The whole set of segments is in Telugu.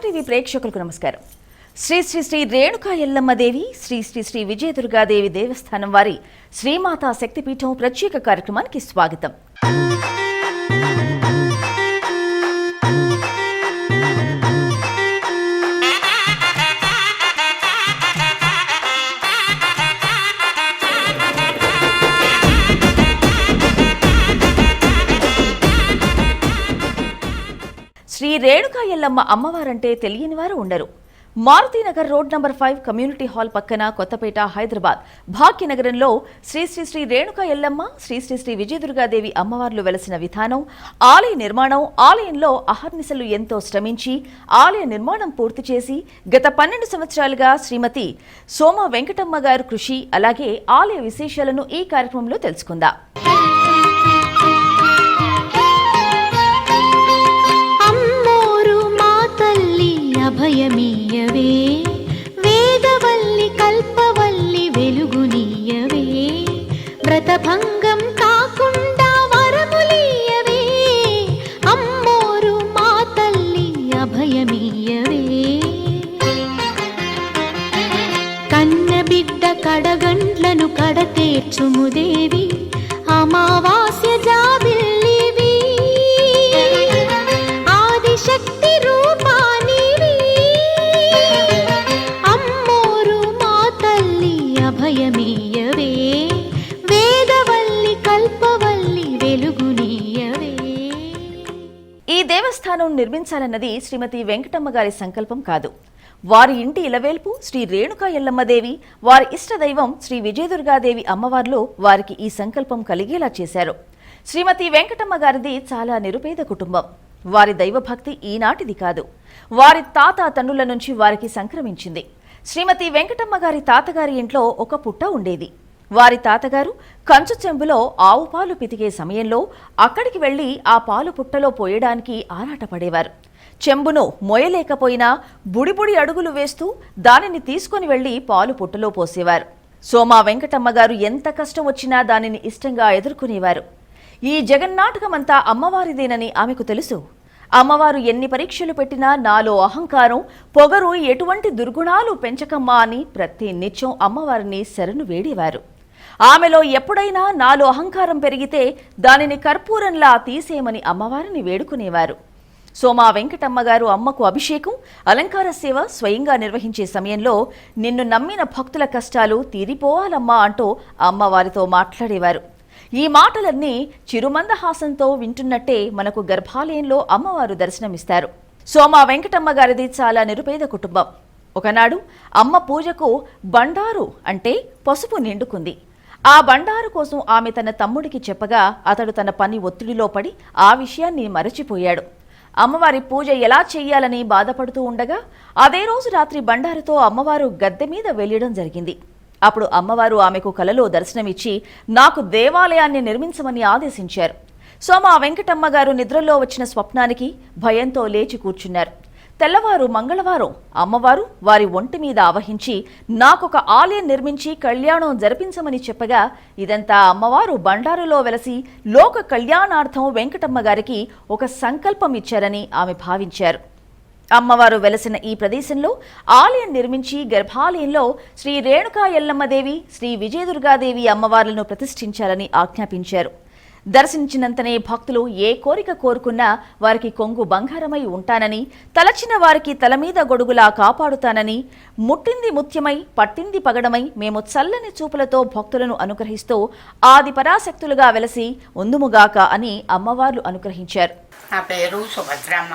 టీవీ ప్రేక్షకులకు నమస్కారం. శ్రీ శ్రీ శ్రీ రేణుకా ఎల్లమ్మ దేవి, శ్రీ శ్రీ శ్రీ విజయదుర్గాదేవి దేవస్థానం వారి శ్రీమాతా శక్తిపీఠం ప్రత్యేక కార్యక్రమానికి స్వాగతం. శ్రీ రేణుకా ఎల్లమ్మ అమ్మవారంటే తెలియని వారు ఉండరు. Maruthi Nagar road number 5 community hall పక్కన కొత్తపేట హైదరాబాద్ భాగ్యనగరంలో శ్రీ శ్రీ శ్రీ రేణుకా ఎల్లమ్మ, శ్రీ శ్రీ శ్రీ విజయదుర్గాదేవి అమ్మవార్లు వెలసిన విధానం, ఆలయ నిర్మాణం, ఆలయంలో అహర్నిశలు ఎంతో శ్రమించి ఆలయ నిర్మాణం పూర్తి చేసి గత 12 సంవత్సరాలుగా శ్రీమతి సోమ వెంకటమ్మ గారు కృషి, అలాగే ఆలయ విశేషాలను ఈ కార్యక్రమంలో తెలుసుకుందాం. అభయమీయవే వేదవల్లి కల్పవల్లి వెలుగునీయవే వ్రతభంగం కాకుండా వరములీయవే అమ్మోరు మా తల్లి అభయమీయవే కన్నబిడ్డ కడగండ్లను కడతేర్చుముదేవి అమావాస్య జాబిల్లివి ఆదిశక్తి రూపాని అభయమీయవే వేదవల్లి కల్పవల్లి వెలుగునీయవే. ఈ దేవస్థానం నిర్మించాలన్నది శ్రీమతి వెంకటమ్మ గారి సంకల్పం కాదు. వారి ఇంటి ఇలవేల్పు శ్రీ రేణుకా ఎల్లమ్మదేవి, వారి ఇష్టదైవం శ్రీ విజయదుర్గాదేవి అమ్మవార్లు వారికి ఈ సంకల్పం కలిగేలా చేశారు. శ్రీమతి వెంకటమ్మ గారిది చాలా నిరుపేద కుటుంబం. వారి దైవభక్తి ఈనాటిది కాదు, వారి తాత తండ్రుల నుంచి వారికి సంక్రమించింది. శ్రీమతి వెంకటమ్మ గారి తాతగారి ఇంట్లో ఒక పుట్ట ఉండేది. వారి తాతగారు కంచు చెంబులో ఆవు పాలు పితికే సమయంలో అక్కడికి వెళ్లి ఆ పాలు పుట్టలో పోయడానికి ఆరాటపడేవారు. చెంబును మోయలేకపోయినా బుడిబుడి అడుగులు వేస్తూ దానిని తీసుకుని వెళ్లి పాలు పుట్టలో పోసేవారు. సోమా వెంకటమ్మ గారు ఎంత కష్టం వచ్చినా దానిని ఇష్టంగా ఎదుర్కొనేవారు. ఈ జగన్నాటకమంతా అమ్మవారిదేనని ఆమెకు తెలుసు. అమ్మవారు ఎన్ని పరీక్షలు పెట్టినా నాలో అహంకారం, పొగరు ఎటువంటి దుర్గుణాలు పెంచకమ్మా అని ప్రతి నిత్యం అమ్మవారిని శరణు వేడేవారు. ఆమెలో ఎప్పుడైనా నాలో అహంకారం పెరిగితే దానిని కర్పూరంలా తీసేయమని అమ్మవారిని వేడుకునేవారు. సోమా వెంకటమ్మ గారు అమ్మకు అభిషేకం, అలంకార సేవ స్వయంగా నిర్వహించే సమయంలో నిన్ను నమ్మిన భక్తుల కష్టాలు తీరిపోవాలమ్మా అంటూ అమ్మవారితో మాట్లాడేవారు. ఈ మాటలన్నీ చిరుమందహాసంతో వింటున్నట్టే మనకు గర్భాలయంలో అమ్మవారు దర్శనమిస్తారు. సోమా వెంకటమ్మ గారిది చాలా నిరుపేద కుటుంబం. ఒకనాడు అమ్మ పూజకు బండారు అంటే పసుపు నిండుకుంది. ఆ బండారు కోసం ఆమె తన తమ్ముడికి చెప్పగా అతడు తన పని ఒత్తిడిలో పడి ఆ విషయాన్ని మరచిపోయాడు. అమ్మవారి పూజ ఎలా చెయ్యాలని బాధపడుతూ ఉండగా అదే రోజు రాత్రి బండారుతో అమ్మవారు గద్దె మీద వెళ్లడం జరిగింది. అప్పుడు అమ్మవారు ఆమెకు కలలో దర్శనమిచ్చి నాకు దేవాలయాన్ని నిర్మించమని ఆదేశించారు. సోమా వెంకటమ్మ గారు నిద్రలో వచ్చిన స్వప్నానికి భయంతో లేచి కూర్చున్నారు. తెల్లవారు మంగళవారం అమ్మవారు వారి ఒంటి మీద ఆవహించి నాకొక ఆలయం నిర్మించి కళ్యాణం జరిపించమని చెప్పగా ఇదంతా అమ్మవారు బండారులో వెలసి లోక కళ్యాణార్థం వెంకటమ్మ గారికి ఒక సంకల్పం ఇచ్చారని ఆమె భావించారు. అమ్మవారు వెలసిన ఈ ప్రదేశంలో ఆలయం నిర్మించి గర్భాలయంలో శ్రీ రేణుకా ఎల్లమ్మదేవి, శ్రీ విజయదుర్గాదేవి అమ్మవార్లను ప్రతిష్ఠించాలని ఆజ్ఞాపించారు. దర్శించినంతనే భక్తులు ఏ కోరిక కోరుకున్నా వారికి కొంగు బంగారమై ఉంటానని, తలచిన వారికి తల మీద గొడుగులా కాపాడుతానని, ముట్టింది ముత్యమై పట్టింది పగడమై మేము చల్లని చూపులతో భక్తులను అనుగ్రహిస్తూ ఆది పరాశక్తులుగా వెలసి ఉందుముగాక అని అమ్మవార్లు అనుగ్రహించారు. నా పేరు సుభద్రమ్మ.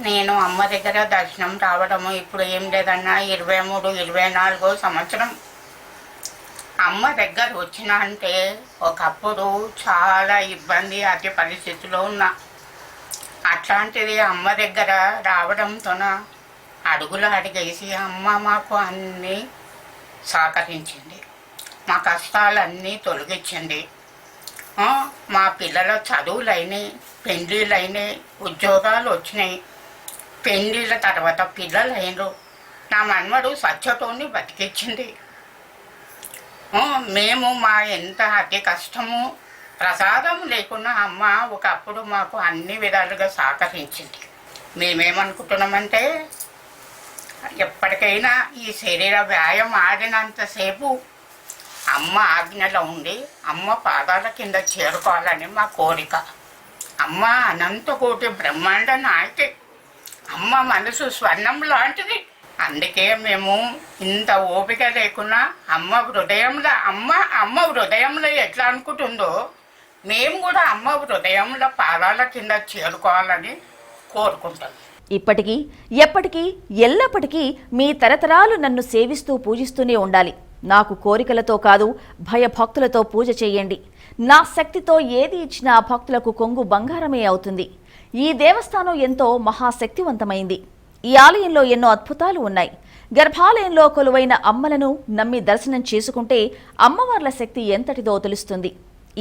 నేను అమ్మ దగ్గర దర్శనం రావడము ఇప్పుడు ఏం లేదన్నా 23-24 సంవత్సరం అమ్మ దగ్గర వచ్చిన అంటే ఒకప్పుడు చాలా ఇబ్బంది అతి పరిస్థితిలో ఉన్నా. అట్లాంటిది అమ్మ దగ్గర రావడంతోన అడుగులు అడిగేసి అమ్మ మాకు అన్నీ సహకరించింది, మా కష్టాలన్నీ తొలగించింది. మా పిల్లల చదువులైనాయి, పెళ్ళిళ్ళైనాయి, ఉద్యోగాలు వచ్చినాయి. పెళ్ళిళ్ళ తర్వాత పిల్లలు అయినరు. నా మన్మడు సత్యతోని బతికించింది. మేము మా ఎంత అతి కష్టము ప్రసాదం లేకున్నా అమ్మ ఒకప్పుడు మాకు అన్ని విధాలుగా సహకరించింది. మేమేమనుకుంటున్నామంటే ఎప్పటికైనా ఈ శరీర వ్యాయామం ఆడినంతసేపు అమ్మ ఆజ్ఞలో ఉండి అమ్మ పాదాల కింద చేరుకోవాలని మా కోరిక. అమ్మ అనంత కోటి బ్రహ్మాండ నాయకి, అమ్మ మనసు స్వర్ణం లాంటిది. అందుకే మేము ఇంత ఓపిక లేకున్నా అమ్మ హృదయంలో ఎట్లా అనుకుంటుందో మేము కూడా అమ్మ హృదయంలో పాదాల కింద చేరుకోవాలని కోరుకుంటాం. ఇప్పటికీ ఎప్పటికీ ఎల్లప్పటికీ మీ తరతరాలు నన్ను సేవిస్తూ పూజిస్తూనే ఉండాలి. నాకు కోరికలతో కాదు, భయభక్తులతో పూజ చేయండి. నా శక్తితో ఏది ఇచ్చినా భక్తులకు కొంగు బంగారమే అవుతుంది. ఈ దేవస్థానం ఎంతో మహాశక్తివంతమైంది. ఈ ఆలయంలో ఎన్నో అద్భుతాలు ఉన్నాయి. గర్భాలయంలో కొలువైన అమ్మలను నమ్మి దర్శనం చేసుకుంటే అమ్మవార్ల శక్తి ఎంతటిదో తెలుస్తుంది.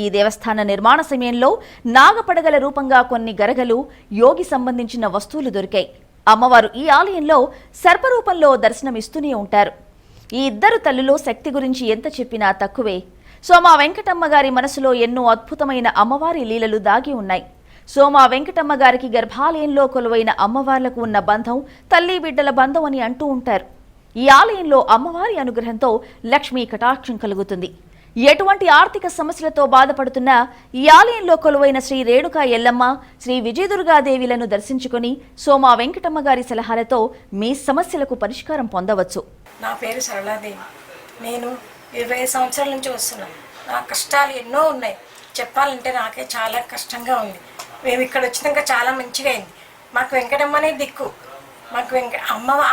ఈ దేవస్థాన నిర్మాణ సమయంలో నాగపడగల రూపంగా కొన్ని గరగలు, యోగి సంబంధించిన వస్తువులు దొరికాయి. అమ్మవారు ఈ ఆలయంలో సర్పరూపంలో దర్శనమిస్తూనే ఉంటారు. ఈ ఇద్దరు తల్లులు శక్తి గురించి ఎంత చెప్పినా తక్కువే. సోమా వెంకటమ్మ గారి మనసులో ఎన్నో అద్భుతమైన అమ్మవారి లీలలు దాగి ఉన్నాయి. సోమా వెంకటమ్మ గారికి గర్భాలయంలో కొలువైన అమ్మవార్లకు ఉన్న బంధం తల్లి బిడ్డల బంధం అని అంటూ ఉంటారు. ఈ ఆలయంలో అమ్మవారి అనుగ్రహంతో లక్ష్మీ కటాక్షం కలుగుతుంది. ఎటువంటి ఆర్థిక సమస్యలతో బాధపడుతున్నా ఈ ఆలయంలో కొలువైన శ్రీ రేణుకా ఎల్లమ్మ, శ్రీ విజయదుర్గాదేవిలను దర్శించుకుని సోమా వెంకటమ్మ గారి సలహాలతో మీ సమస్యలకు పరిష్కారం పొందవచ్చు. నా పేరు సరళాదేవి. నేను 20 సంవత్సరాల నుంచి వస్తున్నాను. నా కష్టాలు ఎన్నో ఉన్నాయి. చెప్పాలంటే నాకే చాలా కష్టంగా ఉంది. మేము ఇక్కడ వచ్చినాక చాలా మంచిగా అయింది. మాకు వెంకటమ్మనే దిక్కు. మాకు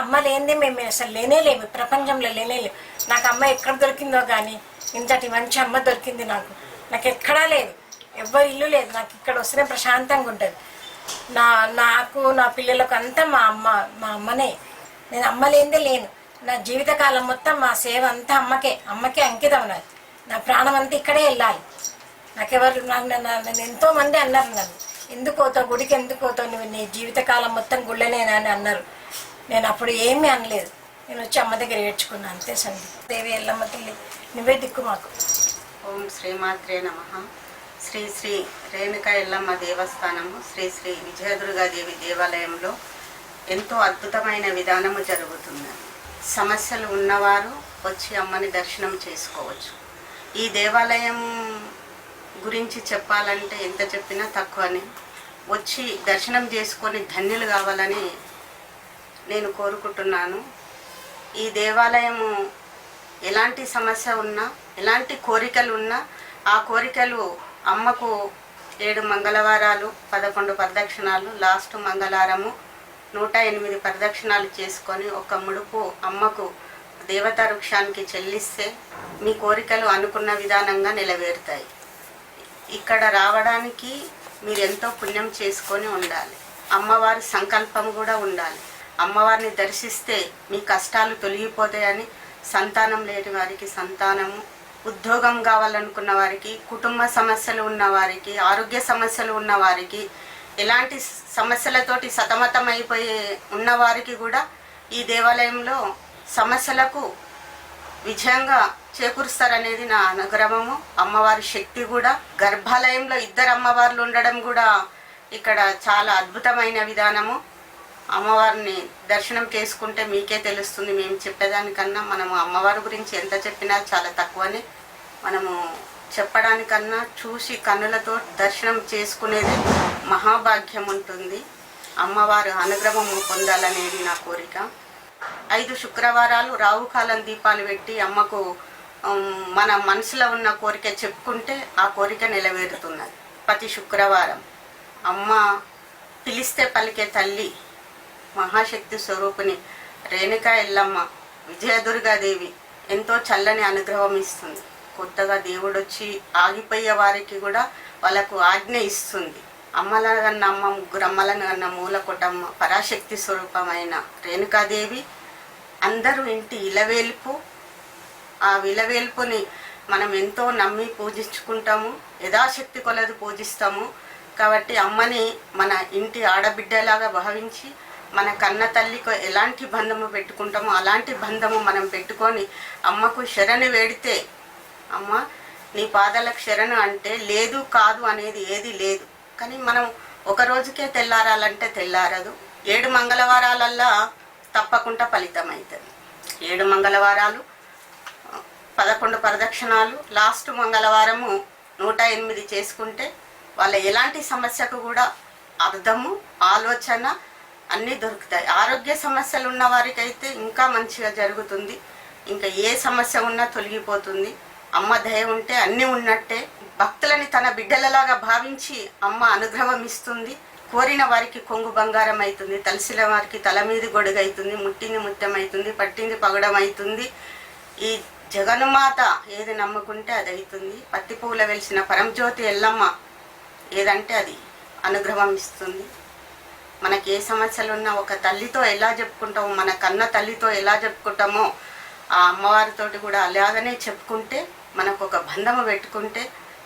అమ్మ లేనిదే మేము అసలు లేనేలేము, ప్రపంచంలో లేనేలేము. నాకు అమ్మ ఎక్కడ దొరికిందో కానీ ఇంతటి మంచి అమ్మ దొరికింది నాకు ఎక్కడా లేదు. ఎవ్వరి ఇల్లు లేదు. నాకు ఇక్కడ వస్తేనే ప్రశాంతంగా ఉంటుంది. నాకు నా పిల్లలకు అంతా మా అమ్మనే. నేను అమ్మ లేనిదే లేను. నా జీవితకాలం మొత్తం మా సేవ అంతా అమ్మకే అంకితం. నా ప్రాణం అంతా ఇక్కడే వెళ్ళాలి. నాకెవరు నన్ను ఎంతోమంది అన్నారు, నన్ను ఎందుకు పోతావు గుడికి, ఎందుకు పోతావు, నువ్వు నీ జీవితకాలం మొత్తం గుళ్ళనేనా అని అన్నారు. నేను అప్పుడు ఏమీ అనలేదు. నేను వచ్చి అమ్మ దగ్గర ఏడ్చుకున్నాను అంతే. సంది దేవి ఎల్లమ్మ తల్లి నువ్వే దిక్కు మాకు. ఓం శ్రీమాత్రే నమః. శ్రీ శ్రీ రేణుకా ఎల్లమ్మ దేవస్థానము, శ్రీ శ్రీ విజయదుర్గాదేవి దేవాలయంలో ఎంతో అద్భుతమైన విధానము జరుగుతుంది. సమస్యలు ఉన్నవారు వచ్చి అమ్మని దర్శనం చేసుకోవచ్చు. ఈ దేవాలయం గురించి చెప్పాలంటే ఎంత చెప్పినా తక్కువని. వచ్చి దర్శనం చేసుకొని ధన్యులు కావాలని నేను కోరుకుంటున్నాను. ఈ దేవాలయము ఎలాంటి సమస్య ఉన్నా, ఎలాంటి కోరికలు ఉన్నా ఆ కోరికలు అమ్మకు 7 మంగళవారాలు 11 ప్రదక్షిణాలు, లాస్ట్ మంగళవారము 108 ప్రదక్షిణాలు చేసుకొని ఒక ముడుపు అమ్మకు దేవతా వృక్షానికి చెల్లిస్తే మీ కోరికలు అనుకున్న విధానంగా నెరవేరుతాయి. ఇక్కడ రావడానికి మీరు ఎంతో పుణ్యం చేసుకొని ఉండాలి. అమ్మవారి సంకల్పం కూడా ఉండాలి. అమ్మవారిని దర్శిస్తే మీ కష్టాలు తొలగిపోతాయని, సంతానం లేని వారికి సంతానము, ఉద్యోగం కావాలనుకున్న వారికి, కుటుంబ సమస్యలు ఉన్నవారికి, ఆరోగ్య సమస్యలు ఉన్నవారికి, ఎలాంటి సమస్యలతోటి సతమతమైపోయి ఉన్నవారికి కూడా ఈ దేవాలయంలో సమస్యలకు విజయంగా చేకూరుస్తారనేది నా అనుగ్రహము. అమ్మవారి శక్తి కూడా, గర్భాలయంలో 2 అమ్మవార్లు ఉండడం కూడా ఇక్కడ చాలా అద్భుతమైన విధానము. అమ్మవారిని దర్శనం చేసుకుంటే మీకే తెలుస్తుంది. మేము చెప్పేదానికన్నా మనము అమ్మవారి గురించి ఎంత చెప్పినా చాలా తక్కువని. మనము చెప్పడానికన్నా చూసి కన్నులతో దర్శనం చేసుకునేది మహాభాగ్యం ఉంటుంది. అమ్మవారు అనుగ్రహము పొందాలనేది నా కోరిక. 5 శుక్రవారాలు రావుకాలం దీపాలు పెట్టి అమ్మకు మన మనసులో ఉన్న కోరిక చెప్పుకుంటే ఆ కోరిక నెరవేరుతున్నది. ప్రతి శుక్రవారం అమ్మ పిలిస్తే పలికే తల్లి, మహాశక్తి స్వరూపిణి రేణుకా ఎల్లమ్మ విజయదుర్గాదేవి ఎంతో చల్లని అనుగ్రహం ఇస్తుంది. కొత్తగా దేవుడు వచ్చి ఆగిపోయే వారికి కూడా వాళ్ళకు ఆజ్ఞ ఇస్తుంది. అమ్మల కన్నా అమ్మ, 3 అమ్మలను కన్నా మూలకొటమ్మ, పరాశక్తి స్వరూపమైన రేణుకాదేవి అందరూ ఇంటి ఇలవేల్పు. ఆ విలవేల్పుని మనం ఎంతో నమ్మి పూజించుకుంటాము, యథాశక్తి కొలది పూజిస్తాము. కాబట్టి అమ్మని మన ఇంటి ఆడబిడ్డలాగా భావించి మన కన్న తల్లికి ఎలాంటి బంధము పెట్టుకుంటామో అలాంటి బంధము మనం పెట్టుకొని అమ్మకు శరణు వేడితే, అమ్మ నీ పాదాలకు శరణు అంటే లేదు కాదు అనేది ఏది లేదు. కానీ మనం ఒక రోజుకే తెల్లారాలంటే తెల్లారదు. 7 మంగళవారాలల్లా తప్పకుండా ఫలితం అవుతుంది. 7 మంగళవారాలు, 11 ప్రదక్షిణాలు, లాస్ట్ మంగళవారము 108 చేసుకుంటే వాళ్ళ ఎలాంటి సమస్యకు కూడా అర్థము, ఆలోచన అన్నీ దొరుకుతాయి. ఆరోగ్య సమస్యలు ఉన్న వారికైతే ఇంకా మంచిగా జరుగుతుంది. ఇంకా ఏ సమస్య ఉన్నా తొలగిపోతుంది. అమ్మ దయ ఉంటే అన్నీ ఉన్నట్టే. భక్తులని తన బిడ్డలలాగా భావించి అమ్మ అనుగ్రహం ఇస్తుంది. కోరిన వారికి కొంగు బంగారం అవుతుంది, తలసిన వారికి తల మీది గొడుగు అవుతుంది, ముట్టింది ముత్యం అవుతుంది, పట్టింది పగడం అవుతుంది. ఈ జగన్మాత ఏది నమ్ముకుంటే అది అవుతుంది. పత్తి పువ్వుల వెలిసిన పరంజ్యోతి ఎల్లమ్మ ఏదంటే అది అనుగ్రహం ఇస్తుంది. మనకి ఏ సమస్యలు ఉన్నా ఒక తల్లితో ఎలా చెప్పుకుంటామో, మన కన్న తల్లితో ఎలా చెప్పుకుంటామో ఆ అమ్మవారితోటి కూడా అలాగనే చెప్పుకుంటే, మనకు ఒక బంధము పెట్టుకుంటే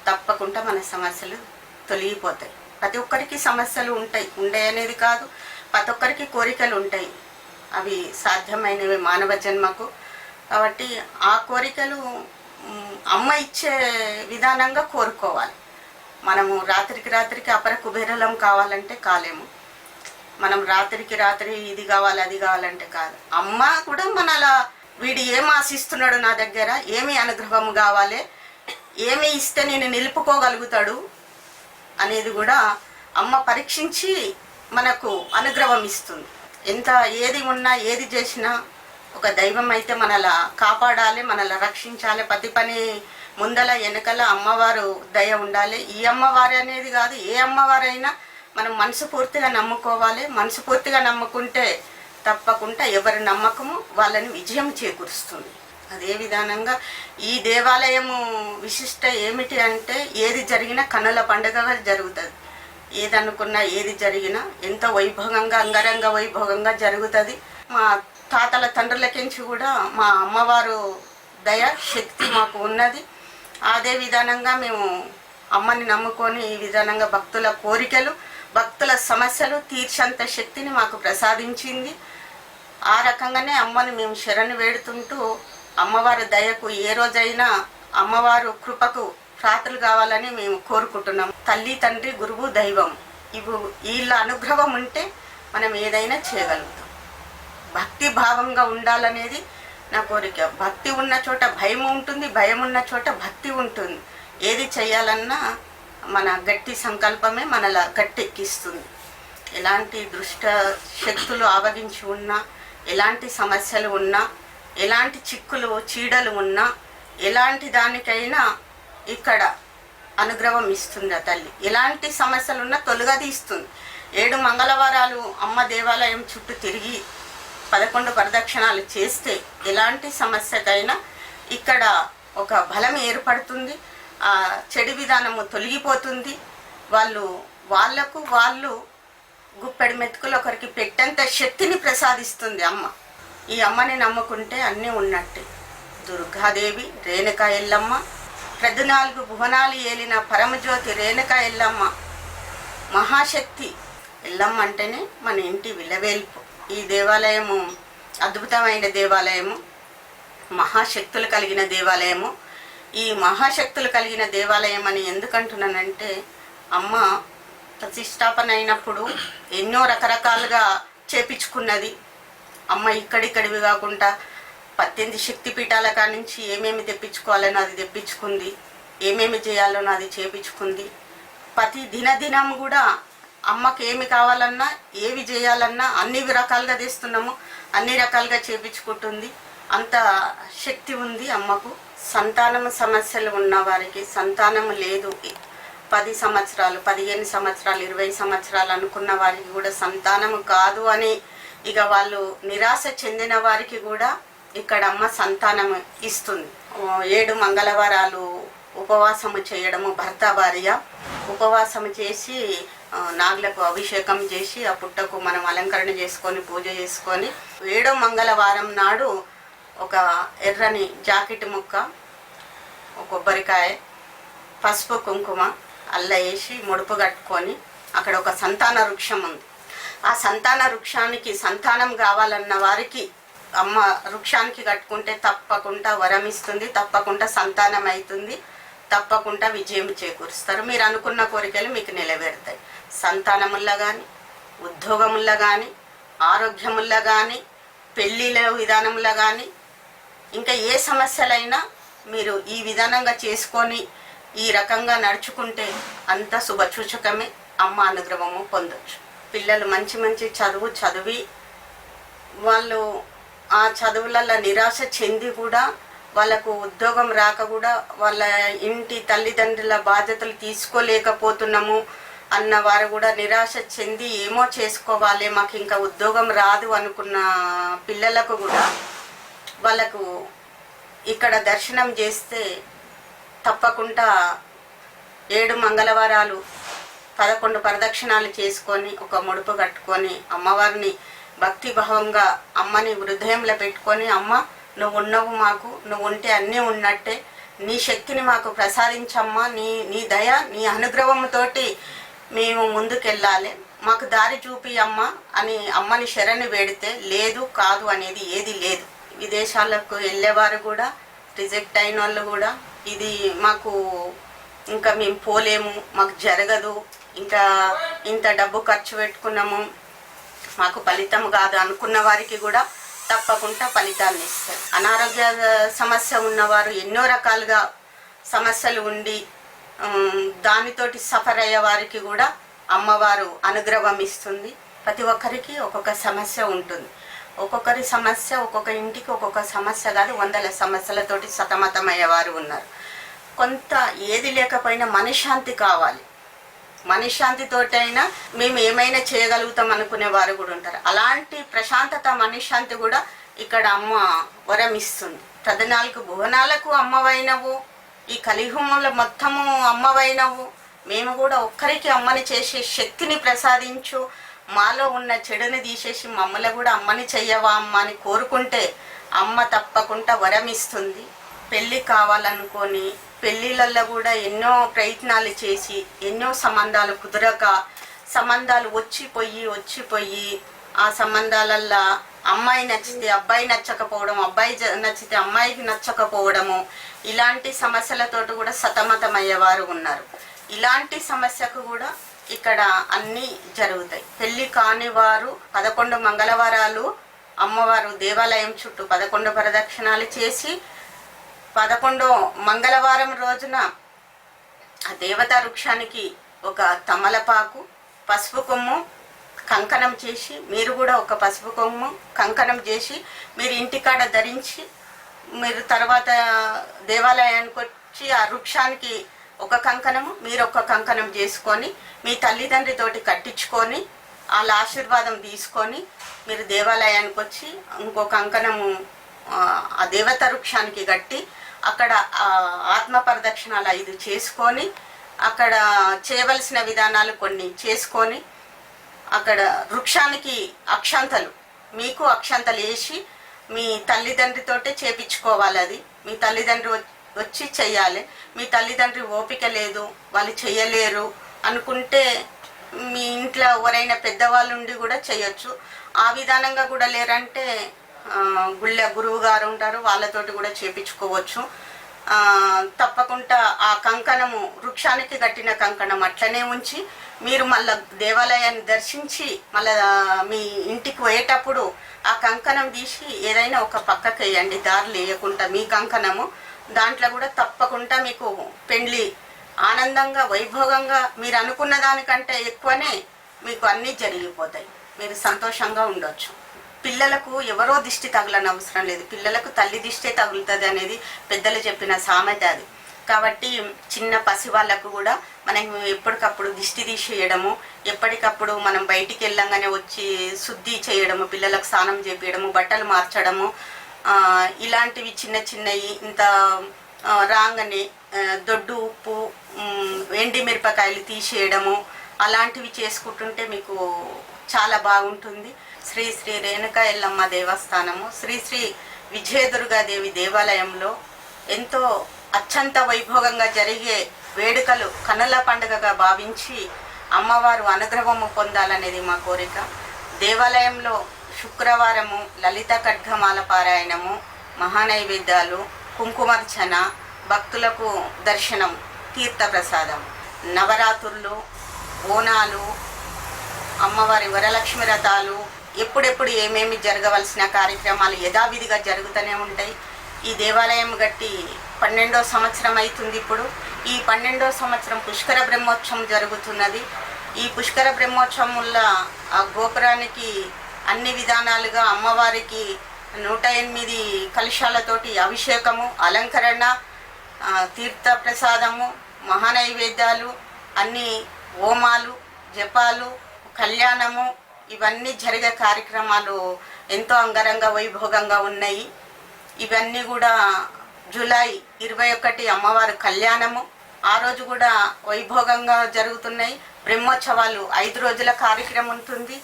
తప్పకుండా మన సమస్యలు తొలగిపోతాయి. ప్రతి ఒక్కరికి సమస్యలు ఉంటాయి, ఉండే అనేది కాదు. ప్రతి ఒక్కరికి కోరికలు ఉంటాయి, అవి సాధ్యమైనవి మానవ జన్మకు. కాబట్టి ఆ కోరికలు అమ్మ ఇచ్చే విధానంగా కోరుకోవాలి. మనము రాత్రికి అపర కుబేరలం కావాలంటే కాలేము. మనం రాత్రికి ఇది కావాలి అది కావాలంటే కాదు. అమ్మ కూడా మనలా వీడు ఏం ఆశిస్తున్నాడు నా దగ్గర, ఏమి అనుగ్రహం కావాలి, ఏమి ఇస్తే నేను నిలుపుకోగలుగుతాడు అనేది కూడా అమ్మ పరీక్షించి మనకు అనుగ్రహం ఇస్తుంది. ఎంత ఏది ఉన్నా ఏది చేసినా ఒక దైవం అయితే మనలా కాపాడాలి, మనలా రక్షించాలి. ప్రతి పని ముందల వెనకల అమ్మవారు దయ ఉండాలి. ఈ అమ్మవారి అనేది కాదు, ఏ అమ్మవారైనా మనం మనసు పూర్తిగా నమ్ముకోవాలి. మనసు పూర్తిగా నమ్ముకుంటే తప్పకుండా ఎవరి నమ్మకము వాళ్ళని విజయం చేకూరుస్తుంది. అదే విధానంగా ఈ దేవాలయము విశిష్ట ఏమిటి అంటే, ఏది జరిగినా కన్నుల పండుగగా జరుగుతుంది. ఏదనుకున్నా ఏది జరిగినా ఎంతో వైభవంగా, అంగరంగ వైభవంగా జరుగుతుంది. మా తాతల తండ్రులకించి కూడా మా అమ్మవారు దయ శక్తి మాకు ఉన్నది. అదే విధానంగా మేము అమ్మని నమ్ముకొని ఈ విధానంగా భక్తుల కోరికలు, భక్తుల సమస్యలు తీర్చేంత శక్తిని మాకు ప్రసాదించింది. ఆ రకంగానే అమ్మని మేము శరణు వేడుతుంటూ అమ్మవారి దయకు ఏ రోజైనా అమ్మవారు కృపకు ప్రాతులు కావాలని మేము కోరుకుంటున్నాం. తల్లి, తండ్రి, గురువు, దైవం వీళ్ళ అనుగ్రహం ఉంటే మనం ఏదైనా చేయగలుగుతాం. భక్తి భావంగా ఉండాలనేది నా కోరిక. భక్తి ఉన్న చోట భయం ఉంటుంది, భయం ఉన్న చోట భక్తి ఉంటుంది. ఏది చేయాలన్నా మన గట్టి సంకల్పమే మనలా గట్టెక్కిస్తుంది. ఎలాంటి దుష్ట శక్తులు ఆవగించి ఉన్నా, ఎలాంటి సమస్యలు ఉన్నా, ఎలాంటి చిక్కులు చీడలు ఉన్నా, ఎలాంటి దానికైనా ఇక్కడ అనుగ్రహం ఇస్తుంది ఆ తల్లి. ఎలాంటి సమస్యలున్నా తొలగదీస్తుంది. 7 మంగళవారాలు అమ్మ దేవాలయం చుట్టూ తిరిగి 11 ప్రదక్షిణాలు చేస్తే ఎలాంటి సమస్యకైనా ఇక్కడ ఒక బలం ఏర్పడుతుంది. ఆ చెడు విధానము తొలగిపోతుంది. వాళ్ళు గుప్పెడి మెతుకులు ఒకరికి పెట్టేంత శక్తిని ప్రసాదిస్తుంది అమ్మ. ఈ అమ్మని నమ్ముకుంటే అన్నీ ఉన్నట్టే. దుర్గాదేవి, రేణుకా ఎల్లమ్మ, 14 భువనాలు ఏలిన పరమజ్యోతి రేణుకా ఎల్లమ్మ, మహాశక్తి ఎల్లమ్మ అంటేనే మన ఇంటి విలవేల్పు. ఈ దేవాలయము అద్భుతమైన దేవాలయము, మహాశక్తులు కలిగిన దేవాలయము. ఈ మహాశక్తులు కలిగిన దేవాలయం అని ఎందుకంటున్నానంటే, అమ్మ ప్రతిష్టాపన అయినప్పుడు ఎన్నో రకరకాలుగా చేపించుకున్నది. అమ్మ ఇక్కడివి కాకుండా 18 శక్తిపీఠాల కానించి ఏమేమి తెప్పించుకోవాలనో అది తెప్పించుకుంది, ఏమేమి చేయాలనో అది చేపించుకుంది. ప్రతి దినదినం కూడా అమ్మకి ఏమి కావాలన్నా, ఏవి చేయాలన్నా అన్ని రకాలుగా తెస్తున్నాము, అన్ని రకాలుగా చేపించుకుంటుంది. అంత శక్తి ఉంది అమ్మకు. సంతానము సమస్యలు ఉన్న వారికి, సంతానము లేదు 10 సంవత్సరాలు, 15 సంవత్సరాలు, 20 సంవత్సరాలు అనుకున్న వారికి కూడా సంతానము కాదు అని ఇక వాళ్ళు నిరాశ చెందిన వారికి కూడా ఇక్కడ అమ్మ సంతానము ఇస్తుంది. 7 మంగళవారాలు ఉపవాసము చేయడము, భర్త భార్య ఉపవాసము చేసి నాగులకు అభిషేకం చేసి ఆ పుట్టకు మనం అలంకరణ చేసుకొని పూజ చేసుకొని 7వ మంగళవారం నాడు ఒక ఎర్రని జాకెట్ ముక్క, ఒక కొబ్బరికాయ, పసుపు కుంకుమ అల్ల వేసి ముడుపు కట్టుకొని అక్కడ ఒక సంతాన వృక్షం ఉంది. ఆ సంతాన వృక్షానికి సంతానం కావాలన్న వారికి అమ్మ వృక్షానికి కట్టుకుంటే తప్పకుండా వరం ఇస్తుంది, తప్పకుండా సంతానం అవుతుంది, తప్పకుండా విజయం చేకూరుస్తారు. మీరు అనుకున్న కోరికలు మీకు నెరవేరుతాయి. సంతానముల్లో కానీ, ఉద్యోగముల్లో కానీ, ఆరోగ్యముల్లో కానీ, పెళ్ళిళ్ళ విధానంలో కానీ, ఇంకా ఏ సమస్యలైనా మీరు ఈ విధానంగా చేసుకొని ఈ రకంగా నడుచుకుంటే అంత శుభసూచకమే. అమ్మ అనుగ్రహము పొందొచ్చు. పిల్లలు మంచి మంచి చదువు చదివి వాళ్ళు ఆ చదువులలో నిరాశ చెంది కూడా వాళ్ళకు ఉద్యోగం రాక కూడా వాళ్ళ ఇంటి తల్లిదండ్రుల బాధ్యతలు తీసుకోలేకపోతున్నాము అన్న వారు కూడా నిరాశ చెంది ఏమో చేసుకోవాలి, మాకు ఇంకా ఉద్యోగం రాదు అనుకున్న పిల్లలకు కూడా వాళ్ళకు ఇక్కడ దర్శనం చేస్తే తప్పకుండా 7 మంగళవారాలు 11 ప్రదక్షిణాలు చేసుకొని ఒక ముడుపు కట్టుకొని అమ్మవారిని భక్తిభావంగా అమ్మని హృదయంలో పెట్టుకొని, అమ్మ నువ్వు ఉన్నావు మాకు, నువ్వు ఉంటే అన్నీ ఉన్నట్టే, నీ శక్తిని మాకు ప్రసాదించమ్మా, నీ దయ నీ అనుగ్రహంతోటి మేము ముందుకెళ్ళాలి, మాకు దారి చూపి అమ్మ అని అమ్మని శరణి వేడితే లేదు కాదు అనేది ఏది లేదు. విదేశాలకు వెళ్ళేవారు కూడా, రిజెక్ట్ అయిన వాళ్ళు కూడా ఇది మాకు ఇంకా మేము పోలేము, మాకు జరగదు, ఇంకా ఇంత డబ్బు ఖర్చు పెట్టుకున్నాము, మాకు ఫలితం కాదు అనుకున్న వారికి కూడా తప్పకుండా ఫలితాన్ని ఇస్తారు. అనారోగ్య సమస్య ఉన్నవారు ఎన్నో రకాలుగా సమస్యలు ఉండి దానితోటి సఫర్ అయ్యే వారికి కూడా అమ్మవారు అనుగ్రహం ఇస్తుంది. ప్రతి ఒక్కరికి ఒక్కొక్క సమస్య ఉంటుంది. ఒక్కొక్కరి సమస్య, ఒక్కొక్క ఇంటికి ఒక్కొక్క సమస్య కాదు, 100 సమస్యలతోటి సతమతమయ్యేవారు ఉన్నారు. కొంత ఏది లేకపోయినా మనశ్శాంతి కావాలి, మనశ్శాంతితోటైనా మేము ఏమైనా చేయగలుగుతాం అనుకునే వారు కూడా ఉంటారు. అలాంటి ప్రశాంతత మనశ్శాంతి కూడా ఇక్కడ అమ్మ వరం ఇస్తుంది. 14 భువనాలకు అమ్మవైనవు, ఈ కలియుగంలో మొత్తము అమ్మవైనవు, మేము కూడా ఒక్కరికి అమ్మని చేసే శక్తిని ప్రసాదించు, మాలో ఉన్న చెడుని తీసేసి మమ్మల్ని కూడా అమ్మని చెయ్యవా అమ్మ అని కోరుకుంటే అమ్మ తప్పకుండా వరం ఇస్తుంది. పెళ్ళి కావాలనుకొని పెళ్ళిళ్ళల్లో కూడా ఎన్నో ప్రయత్నాలు చేసి ఎన్నో సంబంధాలు కుదరక, సంబంధాలు వచ్చిపోయి ఆ సంబంధాలల్లో అమ్మాయి నచ్చితే అబ్బాయి నచ్చకపోవడం, అబ్బాయి నచ్చితే అమ్మాయికి నచ్చకపోవడము, ఇలాంటి సమస్యలతోటి కూడా సతమతమయ్యేవారు ఉన్నారు. ఇలాంటి సమస్యకు కూడా ఇక్కడ అన్నీ జరుగుతాయి. పెళ్ళి కాని వారు 11 మంగళవారాలు అమ్మవారు దేవాలయం చుట్టూ 11 ప్రదక్షిణాలు చేసి 11వ మంగళవారం రోజున ఆ దేవతా వృక్షానికి ఒక తమలపాకు, పసుపు కొమ్ము కంకణం చేసి, మీరు కూడా ఒక పసుపు కొమ్ము కంకణం చేసి మీరు ఇంటికాడ ధరించి, మీరు తర్వాత దేవాలయానికి వచ్చి ఆ వృక్షానికి ఒక కంకణము, మీరు ఒక కంకణం చేసుకొని మీ తల్లిదండ్రితోటి కట్టించుకొని వాళ్ళ ఆశీర్వాదం తీసుకొని మీరు దేవాలయానికి వచ్చి ఇంకో కంకణము ఆ దేవత వృక్షానికి కట్టి అక్కడ ఆత్మ ప్రదక్షిణాలు 5 చేసుకొని అక్కడ చేయవలసిన విధానాలు కొన్ని చేసుకొని అక్కడ వృక్షానికి అక్షంతలు, మీకు అక్షంతలు వేసి మీ తల్లిదండ్రితోటే చేపించుకోవాలి. అది మీ తల్లిదండ్రి వచ్చి చెయ్యాలి. మీ తల్లిదండ్రి ఓపిక లేదు, వాళ్ళు చెయ్యలేరు అనుకుంటే మీ ఇంట్లో ఎవరైనా పెద్దవాళ్ళు ఉండి కూడా చేయొచ్చు. ఆ విధానంగా కూడా లేరంటే గురువు గారు ఉంటారు, వాళ్ళతోటి కూడా చేపించుకోవచ్చు. తప్పకుండా ఆ కంకణము వృక్షానికి కట్టిన కంకణం అట్లనే ఉంచి మీరు మళ్ళీ దేవాలయాన్ని దర్శించి మళ్ళీ మీ ఇంటికి పోయేటప్పుడు ఆ కంకణం తీసి ఏదైనా ఒక పక్కకి వేయండి, దారి లేకుండా మీ కంకణము. దాంట్లో కూడా తప్పకుండా మీకు పెండ్లి ఆనందంగా వైభోగంగా మీరు అనుకున్న దానికంటే ఎక్కువనే మీకు అన్నీ జరిగిపోతాయి. మీరు సంతోషంగా ఉండొచ్చు. పిల్లలకు ఎవరో దిష్టి తగలని అవసరం లేదు, పిల్లలకు తల్లి దిష్టే తగులుతుంది అనేది పెద్దలు చెప్పిన సామెత అది. కాబట్టి చిన్న పసి వాళ్ళకు కూడా మనం ఎప్పటికప్పుడు దిష్టి తీసేయడము, ఎప్పటికప్పుడు మనం బయటికి వెళ్ళంగానే వచ్చి శుద్ధి చేయడము, పిల్లలకు స్నానం చేపించడము, బట్టలు మార్చడము, ఇలాంటివి చిన్న చిన్నవి ఇంత రాగానే దొడ్డు ఉప్పు, ఎండి మిరపకాయలు తీసేయడము, అలాంటివి చేసుకుంటుంటే మీకు చాలా బాగుంటుంది. శ్రీ శ్రీ రేణుకా ఎల్లమ్మ దేవస్థానము, శ్రీ శ్రీ విజయదుర్గాదేవి దేవాలయంలో ఎంతో అత్యంత వైభోగంగా జరిగే వేడుకలు కన్నుల పండుగగా భావించి అమ్మవారు అనుగ్రహము పొందాలనేది మా కోరిక. దేవాలయంలో శుక్రవారము లలిత ఖడ్గమాల పారాయణము, మహానైవేద్యాలు, కుంకుమార్చన, భక్తులకు దర్శనం, తీర్థప్రసాదం, నవరాత్రులు, బోనాలు, అమ్మవారి వరలక్ష్మి వ్రతాలు, ఎప్పుడెప్పుడు ఏమేమి జరగవలసిన కార్యక్రమాలు యథావిధిగా జరుగుతూనే ఉంటాయి. ఈ దేవాలయం గట్టి 12వ సంవత్సరం అవుతుంది. ఇప్పుడు ఈ 12వ సంవత్సరం పుష్కర బ్రహ్మోత్సవం జరుగుతున్నది. ఈ పుష్కర బ్రహ్మోత్సవంలో ఆ గోపురానికి అన్ని విధానాలుగా అమ్మవారికి 108 కలశాలతోటి అభిషేకము, అలంకరణ, తీర్థ ప్రసాదము, మహానైవేద్యాలు, అన్ని హోమాలు, జపాలు, కళ్యాణము, ఇవన్నీ జరిగే కార్యక్రమాలు ఎంతో అంగరంగ వైభోగంగా ఉన్నాయి. ఇవన్నీ కూడా జూలై 21 అమ్మవారి కళ్యాణము, ఆ రోజు కూడా వైభోగంగా జరుగుతున్నాయి. బ్రహ్మోత్సవాలు 5 రోజుల కార్యక్రమం ఉంటుంది.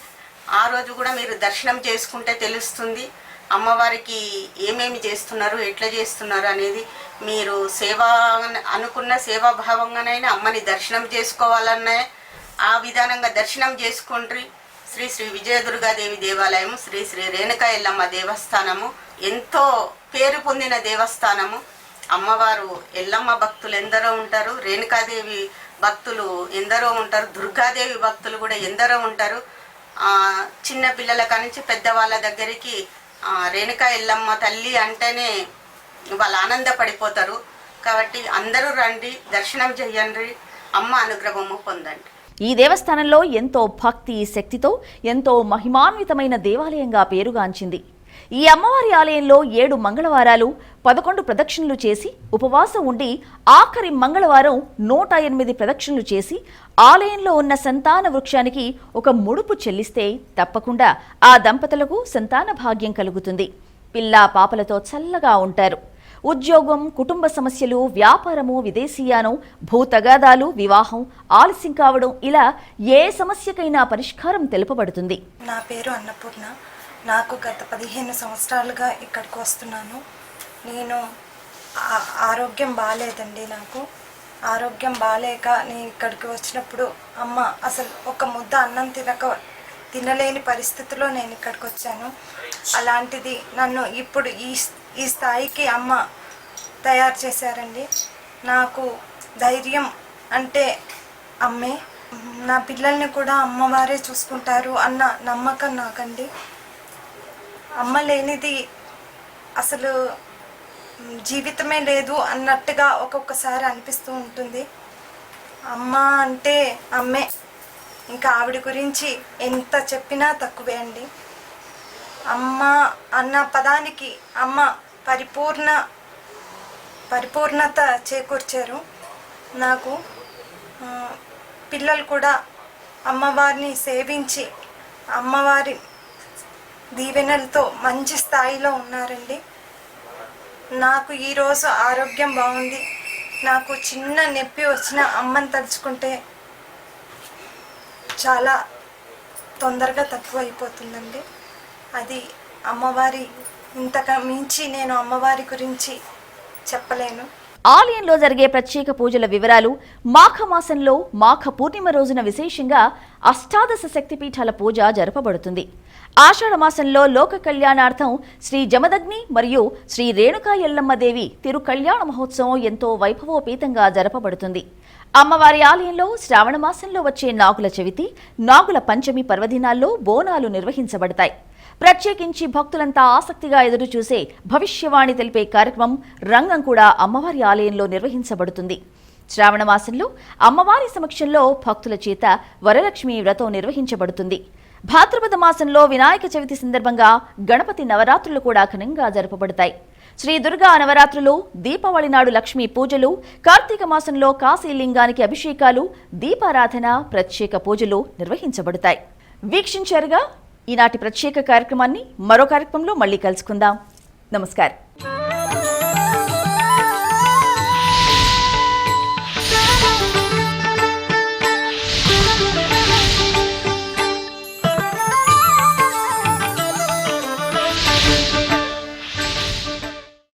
ఆ రోజు కూడా మీరు దర్శనం చేసుకుంటే తెలుస్తుంది అమ్మవారికి ఏమేమి చేస్తున్నారు, ఎట్లా చేస్తున్నారు అనేది. మీరు అనుకున్న సేవాభావంగానైనా అమ్మని దర్శనం చేసుకోవాలన్నా ఆ విధానంగా దర్శనం చేసుకుంటారు. శ్రీ శ్రీ విజయదుర్గాదేవి దేవాలయము, శ్రీ శ్రీ రేణుకా ఎల్లమ్మ దేవస్థానము ఎంతో పేరు పొందిన దేవస్థానము. అమ్మవారు ఎల్లమ్మ భక్తులు ఎందరో ఉంటారు, రేణుకాదేవి భక్తులు ఎందరో ఉంటారు, దుర్గాదేవి భక్తులు కూడా ఎందరో ఉంటారు. చిన్న పిల్లల కానించి పెద్దవాళ్ళ దగ్గరికి రేణుకా ఎల్లమ్మ తల్లి అంటేనే వాళ్ళు ఆనందపడిపోతారు. కాబట్టి అందరూ రండి, దర్శనం చేయండి, అమ్మ అనుగ్రహము పొందండి. ఈ దేవస్థానంలో ఎంతో భక్తి శక్తితో ఎంతో మహిమాన్వితమైన దేవాలయంగా పేరుగాంచింది. ఈ అమ్మవారి ఆలయంలో 7 మంగళవారాలు 11 ప్రదక్షిణలు చేసి ఉపవాసం ఉండి ఆఖరి మంగళవారం 108 ప్రదక్షిణలు చేసి ఆలయంలో ఉన్న సంతాన వృక్షానికి ఒక ముడుపు చెల్లిస్తే తప్పకుండా ఆ దంపతులకు సంతాన భాగ్యం కలుగుతుంది. పిల్లా పాపలతో చల్లగా ఉంటారు. ఉద్యోగం, కుటుంబ సమస్యలు, వ్యాపారము, విదేశీయానం, భూతగాదాలు, వివాహం, ఆలస్యం కావడం, ఇలా ఏ సమస్యకైనా పరిష్కారం తెలుపబడుతుంది. నా పేరు అన్నపూర్ణ. నాకు గత 15 సంవత్సరాలుగా ఇక్కడికి వస్తున్నాను. నేను ఆరోగ్యం బాగాలేదండి. నాకు ఆరోగ్యం బాగాలేక నేను ఇక్కడికి వచ్చినప్పుడు అమ్మ అసలు ఒక ముద్ద అన్నం తినలేని పరిస్థితిలో నేను ఇక్కడికి వచ్చాను. అలాంటిది నన్ను ఇప్పుడు ఈ స్థాయికి అమ్మ తయారు చేశారండి. నాకు ధైర్యం అంటే అమ్మే. నా పిల్లల్ని కూడా అమ్మవారే చూసుకుంటారు అన్న నమ్మకం నాకండి. అమ్మ లేనిది అసలు జీవితమే లేదు అన్నట్టుగా ఒక్కొక్కసారి అనిపిస్తూ ఉంటుంది. అమ్మ అంటే అమ్మే. ఇంకా ఆవిడ గురించి ఎంత చెప్పినా తక్కువే అండి. అమ్మ అన్న పదానికి అమ్మ పరిపూర్ణత చేకూర్చారు నాకు. పిల్లలు కూడా అమ్మవారిని సేవించి అమ్మవారి దీవెనలతో మంచి స్థాయిలో ఉన్నారండి. నాకు ఈరోజు ఆరోగ్యం బాగుంది. నాకు చిన్న నొప్పి వచ్చిన అమ్మని తలుచుకుంటే చాలా తొందరగా తక్కువ అయిపోతుందండి. అది అమ్మవారి, ఇంతకు మించి నేను అమ్మవారి గురించి చెప్పలేను. ఆలయంలో జరిగే ప్రత్యేక పూజల వివరాలు. మాఘమాసంలో మాఘ పూర్ణిమ రోజున విశేషంగా అష్టాదశ శక్తిపీఠాల పూజ జరపబడుతుంది. ఆషాఢ మాసంలో లోక కళ్యాణార్థం శ్రీ జమదగ్ని మరియు శ్రీ రేణుకా ఎల్లమ్మ దేవి తిరు కళ్యాణ మహోత్సవం ఎంతో వైభవోపేతంగా జరపబడుతుంది. అమ్మవారి ఆలయంలో శ్రావణ మాసంలో వచ్చే నాగుల చవితి, నాగుల పంచమి పర్వదినాల్లో బోనాలు నిర్వహించబడతాయి. ప్రత్యేకించి భక్తులంతా ఆసక్తిగా ఎదురుచూసే భవిష్యవాణి తెలిపే కార్యక్రమం రంగం కూడా అమ్మవారి ఆలయంలో నిర్వహించబడుతుంది. శ్రావణ మాసంలో అమ్మవారి సమక్షంలో భక్తుల చేత వరలక్ష్మి వ్రతం నిర్వహించబడుతుంది. భాద్రపద మాసంలో వినాయక చవితి సందర్భంగా గణపతి నవరాత్రులు కూడా ఘనంగా జరపబడతాయి. శ్రీ దుర్గా నవరాత్రులు, దీపావళి నాడు లక్ష్మీ పూజలు, కార్తీక మాసంలో కాశీలింగానికి అభిషేకాలు, దీపారాధన, ప్రత్యేక పూజలు నిర్వహించబడతాయి. వీక్షించారుగా ఈనాటి ప్రత్యేక కార్యక్రమాన్ని. మరో కార్యక్రమంలో మళ్ళీ కలుసుకుందాం. నమస్కారం.